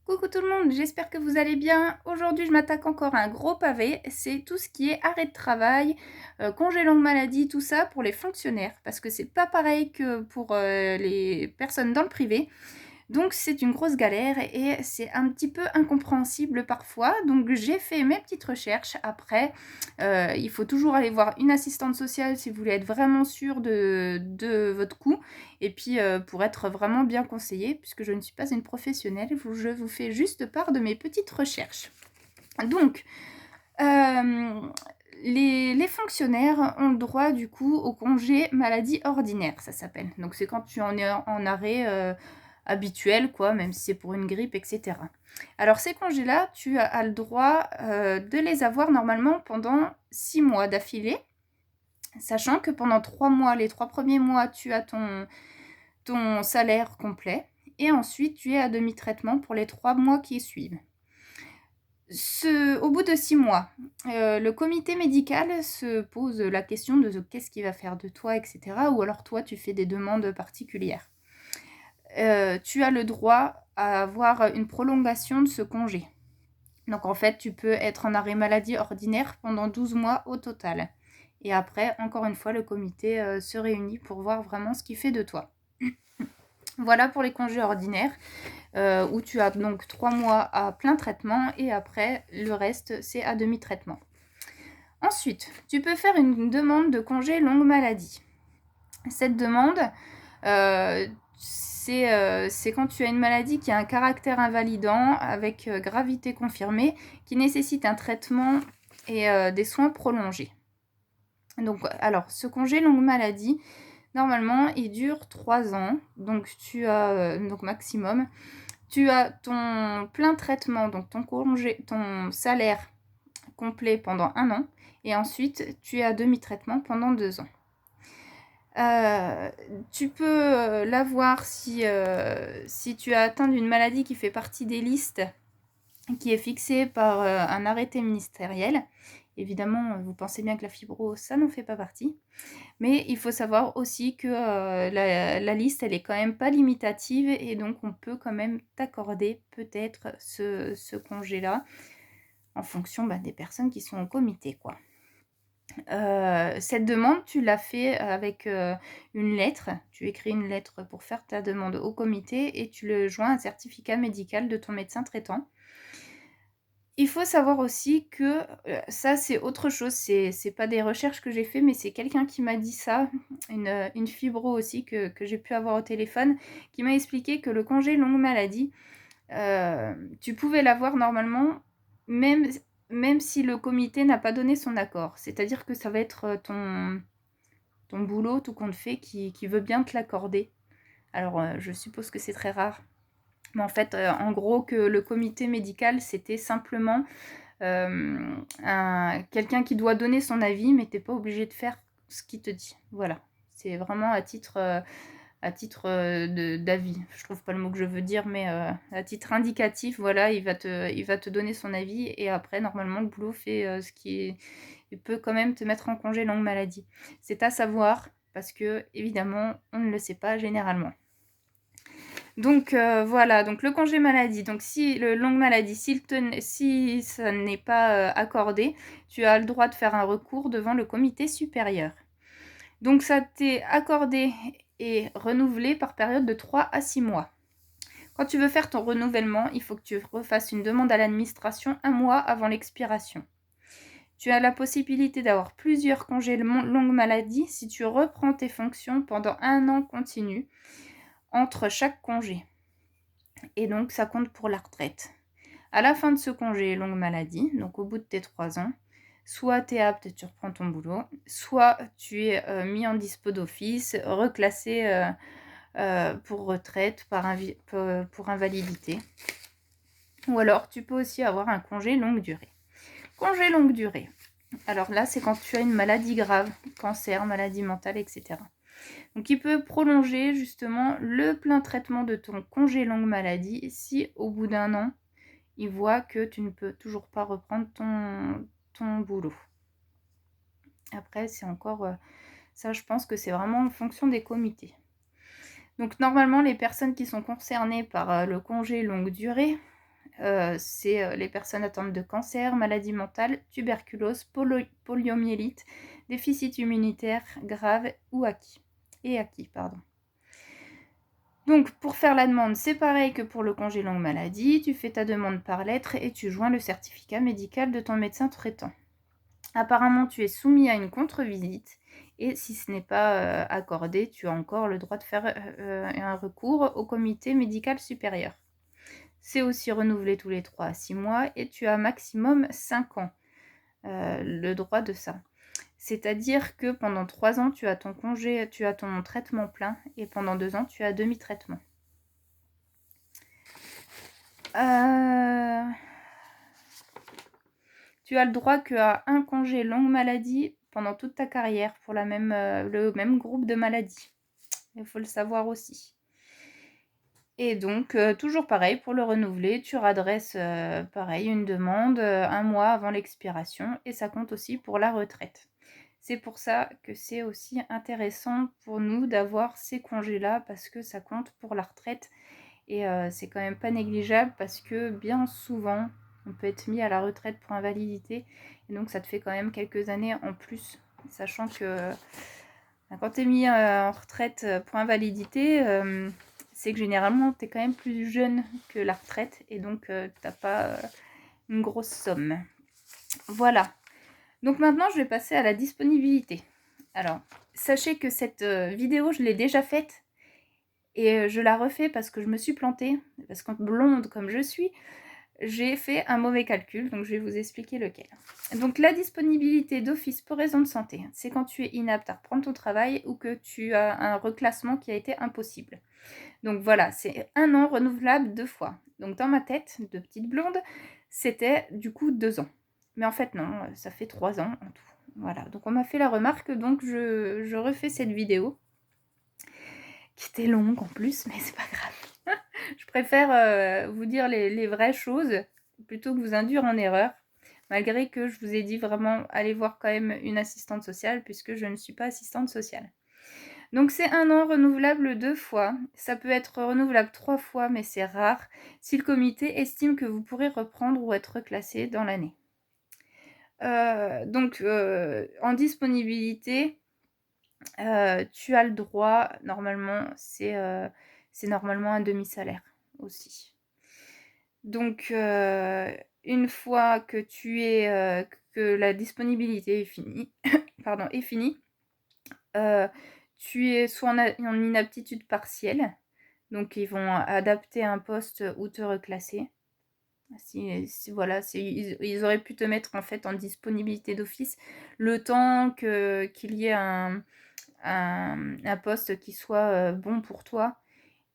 Coucou tout le monde, j'espère que vous allez bien. Aujourd'hui, je m'attaque encore à un gros pavé. C'est tout ce qui est arrêt de travail, congé longue maladie, tout ça pour les fonctionnaires. Parce que c'est pas pareil que pour les personnes dans le privé. Donc c'est une grosse galère et c'est un petit peu incompréhensible parfois. Donc j'ai fait mes petites recherches. Après, il faut toujours aller voir une assistante sociale si vous voulez être vraiment sûr de votre coup. Et puis pour être vraiment bien conseillé, puisque je ne suis pas une professionnelle, je vous fais juste part de mes petites recherches. Donc, les fonctionnaires ont le droit du coup au congé maladie ordinaire, ça s'appelle. Donc c'est quand tu en es en arrêt habituel, quoi, même si c'est pour une grippe, etc. Alors ces congés-là, tu as le droit de les avoir normalement pendant 6 mois d'affilée, sachant que pendant 3 mois, les 3 premiers mois, tu as ton salaire complet, et ensuite tu es à demi-traitement pour les 3 mois qui suivent. Au bout de 6 mois, le comité médical se pose la question de qu'est-ce qu'il va faire de toi, etc. Ou alors toi, tu fais des demandes particulières. Tu as le droit à avoir une prolongation de ce congé. Donc en fait, tu peux être en arrêt maladie ordinaire pendant 12 mois au total. Et après, encore une fois, le comité se réunit pour voir vraiment ce qu'il fait de toi. Voilà pour les congés ordinaires, où tu as donc 3 mois à plein traitement et après, le reste, c'est à demi-traitement. Ensuite, tu peux faire une demande de congé longue maladie. Cette demande, c'est quand tu as une maladie qui a un caractère invalidant avec gravité confirmée, qui nécessite un traitement et des soins prolongés. Donc, alors, ce congé longue maladie, normalement, il dure 3 ans, donc tu as, donc maximum. Tu as ton plein traitement, donc ton salaire complet pendant 1 an, et ensuite tu es à demi-traitement pendant 2 ans. Tu peux l'avoir si tu as atteint d'une maladie qui fait partie des listes qui est fixée par un arrêté ministériel. Évidemment, vous pensez bien que la fibro, ça n'en fait pas partie. Mais il faut savoir aussi que la liste, elle est quand même pas limitative et donc on peut quand même t'accorder peut-être ce congé-là en fonction des personnes qui sont au comité, quoi. Cette demande, tu l'as fait avec une lettre. Tu écris une lettre pour faire ta demande au comité et tu le joins à un certificat médical de ton médecin traitant. Il faut savoir aussi que ça, c'est autre chose. C'est pas des recherches que j'ai fait, mais c'est quelqu'un qui m'a dit ça, une fibro aussi que j'ai pu avoir au téléphone, qui m'a expliqué que le congé longue maladie, tu pouvais l'avoir normalement, même, même si le comité n'a pas donné son accord. C'est-à-dire que ça va être ton boulot, tout compte fait, qui veut bien te l'accorder. Alors, je suppose que c'est très rare. Mais en fait, en gros, que le comité médical, c'était simplement quelqu'un qui doit donner son avis, mais t'es pas obligé de faire ce qu'il te dit. Voilà. C'est vraiment à titre d'avis. Je trouve pas le mot que je veux dire, mais à titre indicatif, voilà, il va te donner son avis et après, normalement, le boulot fait ce qui est. Il peut quand même te mettre en congé longue maladie. C'est à savoir parce que, évidemment, on ne le sait pas généralement. Donc voilà, donc le congé maladie, donc si le longue maladie, si ça n'est pas accordé, tu as le droit de faire un recours devant le comité supérieur. Donc ça t'est accordé et renouvelé par période de 3 à 6 mois. Quand tu veux faire ton renouvellement, il faut que tu refasses une demande à l'administration 1 mois avant l'expiration. Tu as la possibilité d'avoir plusieurs congés longue maladie si tu reprends tes fonctions pendant 1 an continu entre chaque congé. Et donc ça compte pour la retraite. À la fin de ce congé longue maladie, donc au bout de tes 3 ans, soit tu es apte et tu reprends ton boulot, soit tu es mis en dispo d'office, reclassé pour retraite, pour invalidité. Ou alors tu peux aussi avoir un congé longue durée. Congé longue durée. Alors là, c'est quand tu as une maladie grave, cancer, maladie mentale, etc. Donc il peut prolonger justement le plein traitement de ton congé longue maladie si au bout d'1 an, il voit que tu ne peux toujours pas reprendre ton boulot. Après, c'est encore ça, je pense que c'est vraiment en fonction des comités. Donc normalement, les personnes qui sont concernées par le congé longue durée, c'est les personnes atteintes de cancer, maladie mentale, tuberculose, poliomyélite, déficit immunitaire grave ou acquis. Pardon. Donc, pour faire la demande, c'est pareil que pour le congé longue maladie. Tu fais ta demande par lettre et tu joins le certificat médical de ton médecin traitant. Apparemment, tu es soumis à une contre-visite et si ce n'est pas accordé, tu as encore le droit de faire un recours au comité médical supérieur. C'est aussi renouvelé tous les 3 à 6 mois et tu as maximum 5 ans le droit de ça. C'est-à-dire que pendant 3 ans, tu as ton congé, tu as ton traitement plein et pendant 2 ans, tu as demi-traitement. Tu as le droit qu'à un congé longue maladie pendant toute ta carrière pour le même groupe de maladies. Il faut le savoir aussi. Et donc, toujours pareil, pour le renouveler, tu radresses pareil une demande 1 mois avant l'expiration et ça compte aussi pour la retraite. C'est pour ça que c'est aussi intéressant pour nous d'avoir ces congés-là parce que ça compte pour la retraite et c'est quand même pas négligeable parce que bien souvent, on peut être mis à la retraite pour invalidité et donc ça te fait quand même quelques années en plus, sachant que quand tu es mis en retraite pour invalidité, c'est que généralement tu es quand même plus jeune que la retraite et donc tu n'as pas une grosse somme. Voilà. Donc maintenant je vais passer à la disponibilité. Alors, sachez que cette vidéo je l'ai déjà faite et je la refais parce que je me suis plantée, parce que blonde comme je suis, j'ai fait un mauvais calcul, donc je vais vous expliquer lequel. Donc la disponibilité d'office pour raison de santé, c'est quand tu es inapte à reprendre ton travail ou que tu as un reclassement qui a été impossible. Donc voilà, c'est 1 an renouvelable 2 fois. Donc dans ma tête de petite blonde, c'était du coup 2 ans. Mais en fait non, ça fait 3 ans en tout. Voilà, donc on m'a fait la remarque, donc je refais cette vidéo, qui était longue en plus, mais c'est pas grave. Je préfère vous dire les vraies choses, plutôt que vous induire en erreur, malgré que je vous ai dit vraiment, allez voir quand même une assistante sociale, puisque je ne suis pas assistante sociale. Donc c'est 1 an renouvelable 2 fois, ça peut être renouvelable 3 fois, mais c'est rare, si le comité estime que vous pourrez reprendre ou être reclassé dans l'année. Donc en disponibilité, tu as le droit, normalement, c'est normalement un demi-salaire aussi. Donc une fois que que la disponibilité est finie, tu es soit en inaptitude partielle, donc ils vont adapter un poste ou te reclasser. Voilà, ils auraient pu te mettre en fait en disponibilité d'office le temps qu'il y ait un poste qui soit bon pour toi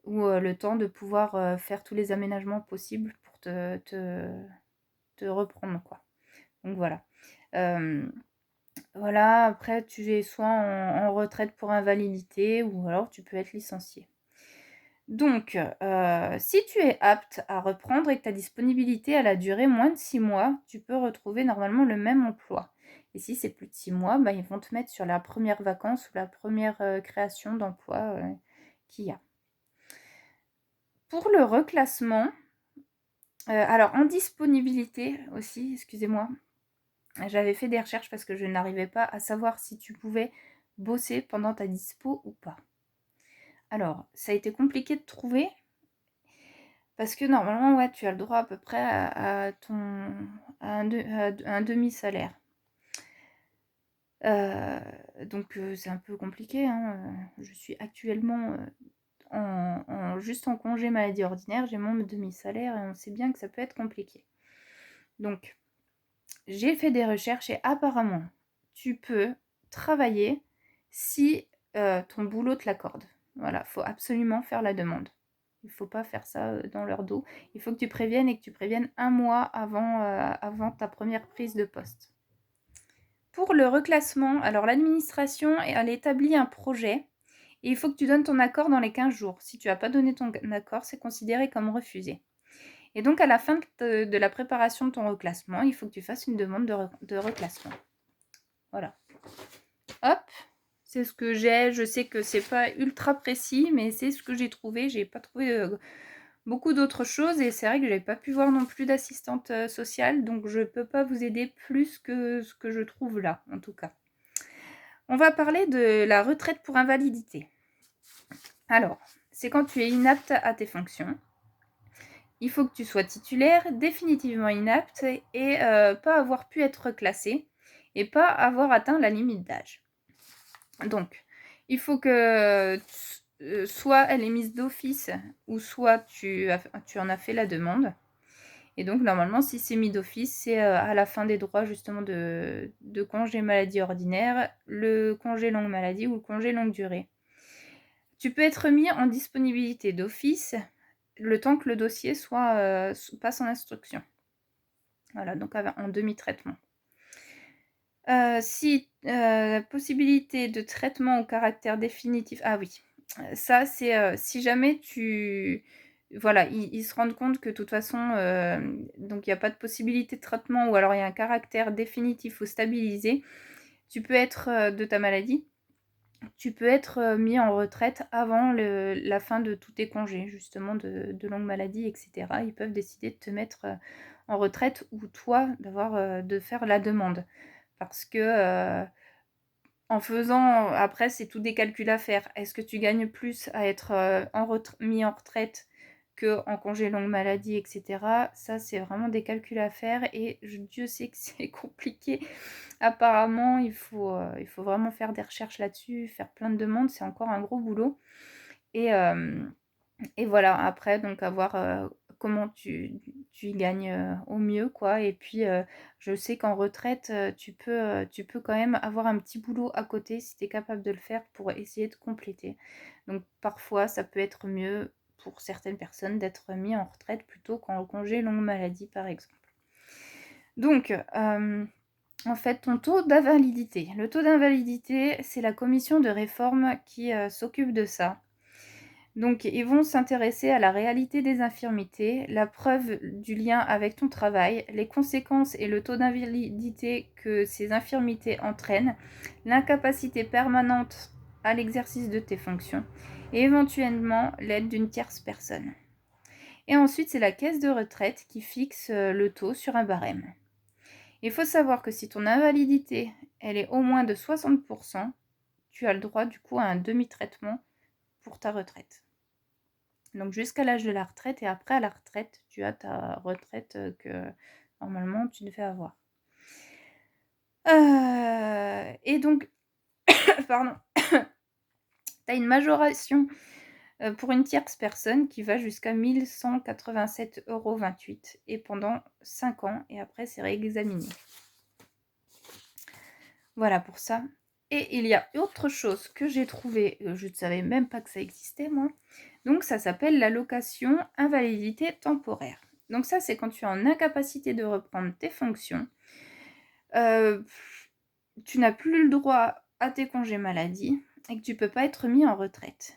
ou le temps de pouvoir faire tous les aménagements possibles pour te reprendre quoi. Donc voilà. Voilà, après tu es soit en retraite pour invalidité ou alors tu peux être licencié. Donc, si tu es apte à reprendre et que ta disponibilité elle a duré moins de 6 mois, tu peux retrouver normalement le même emploi. Et si c'est plus de 6 mois, bah, ils vont te mettre sur la première vacance ou la première création d'emploi qu'il y a. Pour le reclassement, alors en disponibilité aussi, excusez-moi, j'avais fait des recherches parce que je n'arrivais pas à savoir si tu pouvais bosser pendant ta dispo ou pas. Alors, ça a été compliqué de trouver parce que normalement, ouais, tu as le droit à peu près à un demi-salaire. Donc c'est un peu compliqué, hein. Je suis actuellement juste en congé maladie ordinaire, j'ai mon demi-salaire et on sait bien que ça peut être compliqué. Donc, j'ai fait des recherches et apparemment, tu peux travailler si ton boulot te l'accorde. Voilà, faut absolument faire la demande. Il ne faut pas faire ça dans leur dos. Il faut que tu préviennes et que tu préviennes 1 mois avant ta première prise de poste. Pour le reclassement, alors l'administration, elle établit un projet et il faut que tu donnes ton accord dans les 15 jours. Si tu n'as pas donné ton accord, c'est considéré comme refusé. Et donc à la fin de la préparation de ton reclassement, il faut que tu fasses une demande de reclassement. Voilà. Hop, c'est ce que j'ai. Je sais que c'est pas ultra précis, mais c'est ce que j'ai trouvé. J'ai pas trouvé beaucoup d'autres choses et c'est vrai que j'avais pas pu voir non plus d'assistante, sociale, donc je peux pas vous aider plus que ce que je trouve là, en tout cas. On va parler de la retraite pour invalidité. Alors, c'est quand tu es inapte à tes fonctions. Il faut que tu sois titulaire, définitivement inapte et pas avoir pu être classé et pas avoir atteint la limite d'âge. Donc, il faut que soit elle est mise d'office ou soit tu en as fait la demande. Et donc, normalement, si c'est mis d'office, c'est à la fin des droits justement de congé maladie ordinaire, le congé longue maladie ou le congé longue durée. Tu peux être mis en disponibilité d'office le temps que le dossier passe en instruction. Voilà, donc en demi-traitement. Si possibilité de traitement au caractère définitif, ah oui, ça c'est si jamais voilà, ils se rendent compte que de toute façon, donc il y a pas de possibilité de traitement ou alors il y a un caractère définitif ou stabilisé, tu peux être, de ta maladie, tu peux être, mis en retraite avant la fin de tous tes congés justement de longue maladie et cetera. Ils peuvent décider de te mettre, en retraite ou toi de faire la demande. Parce que, en faisant après c'est tout des calculs à faire. Est-ce que tu gagnes plus à être, mis en retraite qu'en congé longue maladie et cetera? Ça, c'est vraiment des calculs à faire et Dieu sait que c'est compliqué. Apparemment, il faut vraiment faire des recherches là-dessus, faire plein de demandes, c'est encore un gros boulot et hem et voilà, après donc à voir, comment tu y gagnes, au mieux quoi et puis, je sais qu'en retraite, tu peux quand même avoir un petit boulot à côté si tu es capable de le faire pour essayer de compléter. Donc parfois, ça peut être mieux pour certaines personnes d'être mis en retraite plutôt qu'en congé longue maladie, par exemple. Donc, en fait, ton taux d'invalidité. Le taux d'invalidité, c'est la commission de réforme qui, s'occupe de ça. Donc, ils vont s'intéresser à la réalité des infirmités, la preuve du lien avec ton travail, les conséquences et le taux d'invalidité que ces infirmités entraînent, l'incapacité permanente à l'exercice de tes fonctions et éventuellement l'aide d'une tierce personne. Et ensuite, c'est la caisse de retraite qui fixe le taux sur un barème. Il faut savoir que si ton invalidité, elle est au moins de 60%, tu as le droit du coup à un demi-traitement pour ta retraite. Donc jusqu'à l'âge de la retraite et après à la retraite, tu as ta retraite que normalement tu devais avoir. Et donc, pardon, tu as une majoration pour une tierce personne qui va jusqu'à 1 187,28 € et pendant 5 ans et après c'est réexaminé. Voilà pour ça. Et il y a autre chose que j'ai trouvé, je ne savais même pas que ça existait moi. Donc ça s'appelle l'allocation invalidité temporaire. Donc ça, c'est quand tu es en incapacité de reprendre tes fonctions. Tu n'as plus le droit à tes congés maladie et que tu ne peux pas être mis en retraite.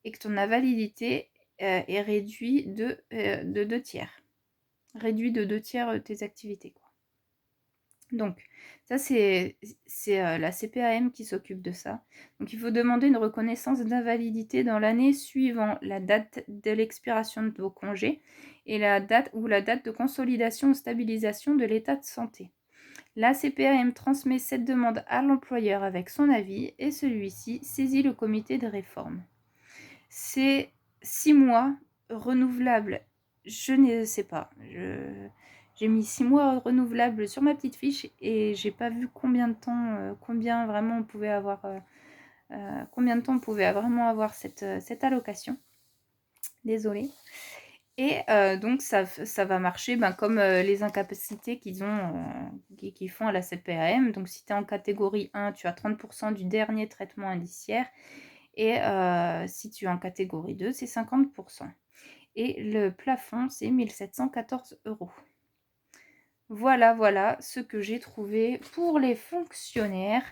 Et que ton invalidité est réduite de 2/3. Réduit de 2/3 tes activités, quoi. Donc, ça, c'est la CPAM qui s'occupe de ça. Donc, il faut demander une reconnaissance d'invalidité dans l'année suivant la date de l'expiration de vos congés et la date de consolidation ou stabilisation de l'état de santé. La CPAM transmet cette demande à l'employeur avec son avis et celui-ci saisit le comité de réforme. C'est 6 mois renouvelables. Je ne sais pas. J'ai mis 6 mois renouvelables sur ma petite fiche et j'ai pas vu combien de temps, combien vraiment on pouvait avoir, combien de temps on pouvait vraiment avoir cette allocation. Désolée. Et donc ça va marcher comme les incapacités qu'ils font à la CPAM. Donc si tu es en catégorie 1, tu as 30% du dernier traitement indiciaire. Et si tu es en catégorie 2, c'est 50%. Et le plafond, c'est 1 714 €. Voilà ce que j'ai trouvé pour les fonctionnaires.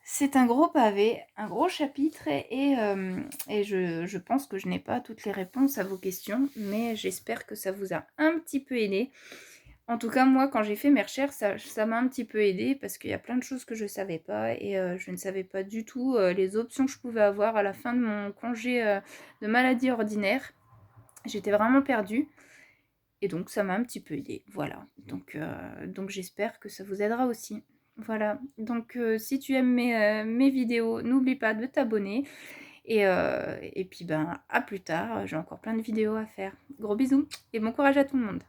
C'est un gros pavé, un gros chapitre et je pense que je n'ai pas toutes les réponses à vos questions, mais j'espère que ça vous a un petit peu aidé. En tout cas, moi, quand j'ai fait mes recherches, ça m'a un petit peu aidé parce qu'il y a plein de choses que je ne savais pas et je ne savais pas du tout les options que je pouvais avoir à la fin de mon congé de maladie ordinaire. J'étais vraiment perdue et donc ça m'a un petit peu aidée, voilà. Donc j'espère que ça vous aidera aussi. Voilà, donc si tu aimes mes vidéos, n'oublie pas de t'abonner et puis, ben, à plus tard, j'ai encore plein de vidéos à faire. Gros bisous et bon courage à tout le monde.